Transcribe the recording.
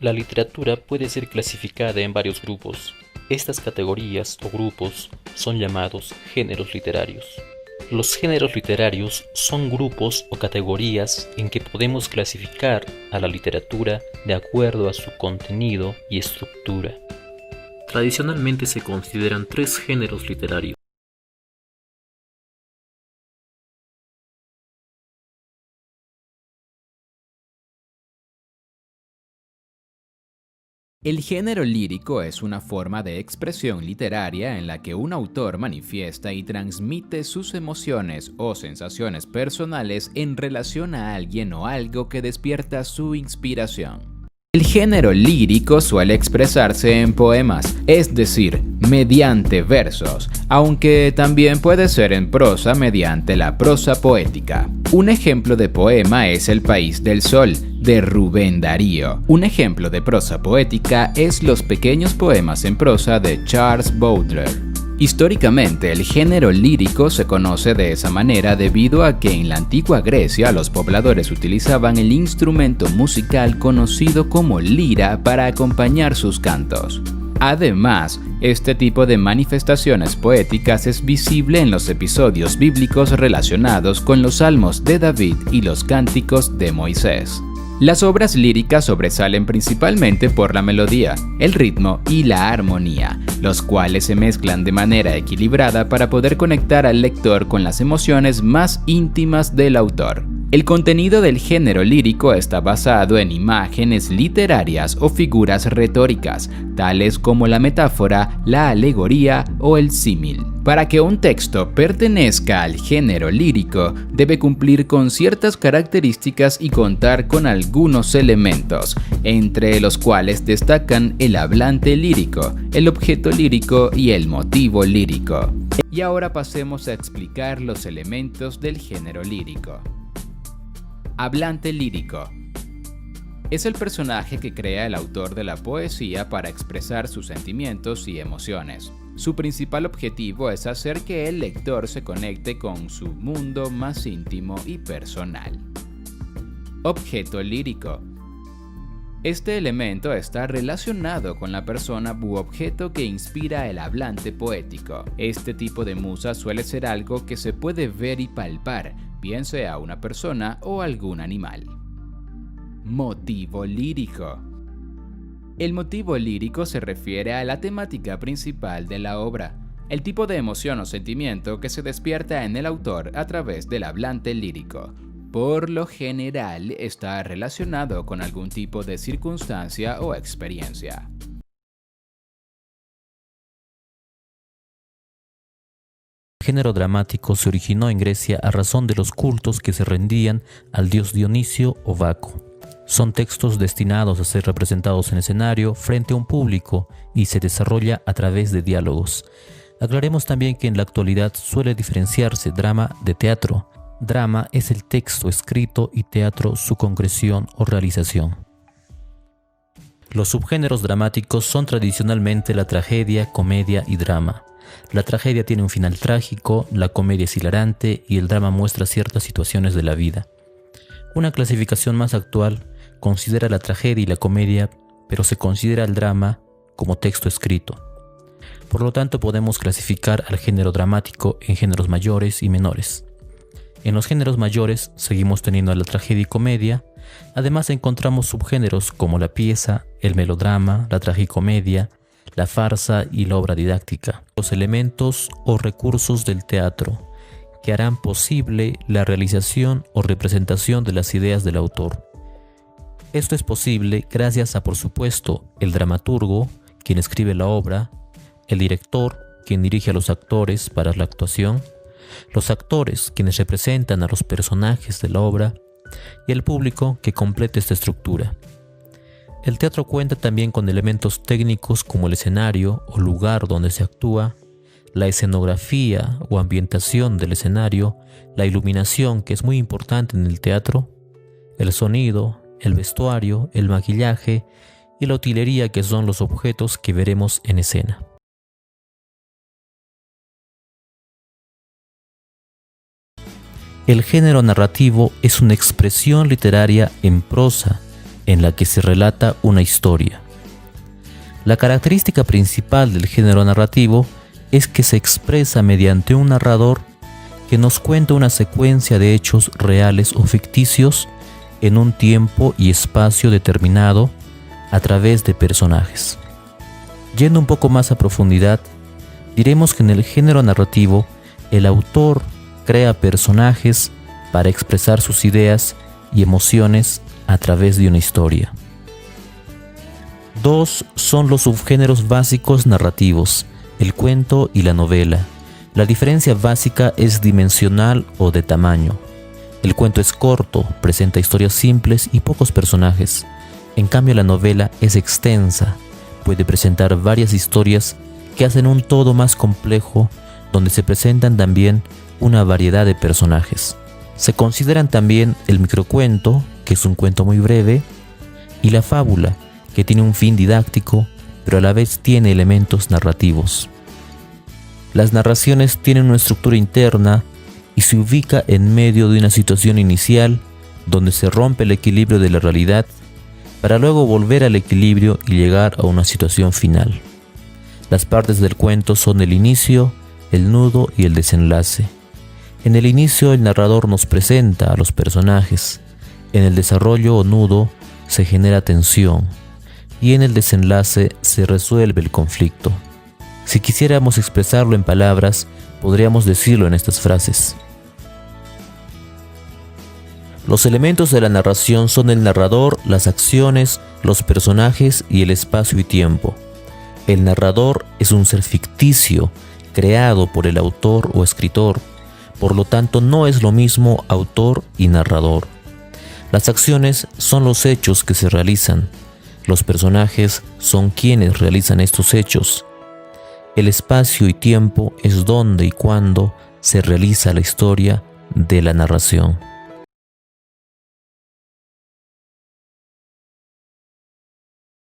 La literatura puede ser clasificada en varios grupos. Estas categorías o grupos son llamados géneros literarios. Los géneros literarios son grupos o categorías en que podemos clasificar a la literatura de acuerdo a su contenido y estructura. Tradicionalmente se consideran tres géneros literarios. El género lírico es una forma de expresión literaria en la que un autor manifiesta y transmite sus emociones o sensaciones personales en relación a alguien o algo que despierta su inspiración. El género lírico suele expresarse en poemas, es decir, mediante versos, aunque también puede ser en prosa mediante la prosa poética. Un ejemplo de poema es El País del Sol, de Rubén Darío. Un ejemplo de prosa poética es Los pequeños poemas en prosa de Charles Baudelaire. Históricamente, el género lírico se conoce de esa manera debido a que en la antigua Grecia los pobladores utilizaban el instrumento musical conocido como lira para acompañar sus cantos. Además, este tipo de manifestaciones poéticas es visible en los episodios bíblicos relacionados con los salmos de David y los cánticos de Moisés. Las obras líricas sobresalen principalmente por la melodía, el ritmo y la armonía, los cuales se mezclan de manera equilibrada para poder conectar al lector con las emociones más íntimas del autor. El contenido del género lírico está basado en imágenes literarias o figuras retóricas, tales como la metáfora, la alegoría o el símil. Para que un texto pertenezca al género lírico, debe cumplir con ciertas características y contar con algunos elementos, entre los cuales destacan el hablante lírico, el objeto lírico y el motivo lírico. Y ahora pasemos a explicar los elementos del género lírico. Hablante lírico. Es el personaje que crea el autor de la poesía para expresar sus sentimientos y emociones. Su principal objetivo es hacer que el lector se conecte con su mundo más íntimo y personal. Objeto lírico. Este elemento está relacionado con la persona u objeto que inspira el hablante poético. Este tipo de musa suele ser algo que se puede ver y palpar, bien sea una persona o algún animal. Motivo lírico. El motivo lírico se refiere a la temática principal de la obra, el tipo de emoción o sentimiento que se despierta en el autor a través del hablante lírico. Por lo general está relacionado con algún tipo de circunstancia o experiencia. El género dramático se originó en Grecia a razón de los cultos que se rendían al dios Dionisio o Baco. Son textos destinados a ser representados en escenario frente a un público y se desarrolla a través de diálogos. Aclaremos también que en la actualidad suele diferenciarse drama de teatro. Drama es el texto escrito y teatro su concreción o realización. Los subgéneros dramáticos son tradicionalmente la tragedia, comedia y drama. La tragedia tiene un final trágico, la comedia es hilarante y el drama muestra ciertas situaciones de la vida. Una clasificación más actual considera la tragedia y la comedia, pero se considera el drama como texto escrito. Por lo tanto, podemos clasificar al género dramático en géneros mayores y menores. En los géneros mayores seguimos teniendo la tragedia y comedia. Además encontramos subgéneros como la pieza, el melodrama, la tragicomedia, la farsa y la obra didáctica. Los elementos o recursos del teatro que harán posible la realización o representación de las ideas del autor. Esto es posible gracias a, por supuesto, el dramaturgo, quien escribe la obra, el director, quien dirige a los actores para la actuación, los actores, quienes representan a los personajes de la obra, y el público que completa esta estructura. El teatro cuenta también con elementos técnicos como el escenario o lugar donde se actúa, la escenografía o ambientación del escenario, la iluminación, que es muy importante en el teatro, el sonido, el vestuario, el maquillaje y la utilería, que son los objetos que veremos en escena. El género narrativo es una expresión literaria en prosa en la que se relata una historia. La característica principal del género narrativo es que se expresa mediante un narrador que nos cuenta una secuencia de hechos reales o ficticios en un tiempo y espacio determinado a través de personajes. Yendo un poco más a profundidad, diremos que en el género narrativo el autor crea personajes para expresar sus ideas y emociones a través de una historia. Dos son los subgéneros básicos narrativos, el cuento y la novela. La diferencia básica es dimensional o de tamaño. El cuento es corto, presenta historias simples y pocos personajes. En cambio, la novela es extensa, puede presentar varias historias que hacen un todo más complejo, donde se presentan también una variedad de personajes. Se consideran también el microcuento, que es un cuento muy breve, y la fábula, que tiene un fin didáctico, pero a la vez tiene elementos narrativos. Las narraciones tienen una estructura interna y se ubica en medio de una situación inicial donde se rompe el equilibrio de la realidad para luego volver al equilibrio y llegar a una situación final. Las partes del cuento son el inicio, el nudo y el desenlace. En el inicio el narrador nos presenta a los personajes, en el desarrollo o nudo se genera tensión y en el desenlace se resuelve el conflicto. Si quisiéramos expresarlo en palabras, podríamos decirlo en estas frases. Los elementos de la narración son el narrador, las acciones, los personajes y el espacio y tiempo. El narrador es un ser ficticio, creado por el autor o escritor, por lo tanto no es lo mismo autor y narrador. Las acciones son los hechos que se realizan, los personajes son quienes realizan estos hechos. El espacio y tiempo es donde y cuándo se realiza la historia de la narración.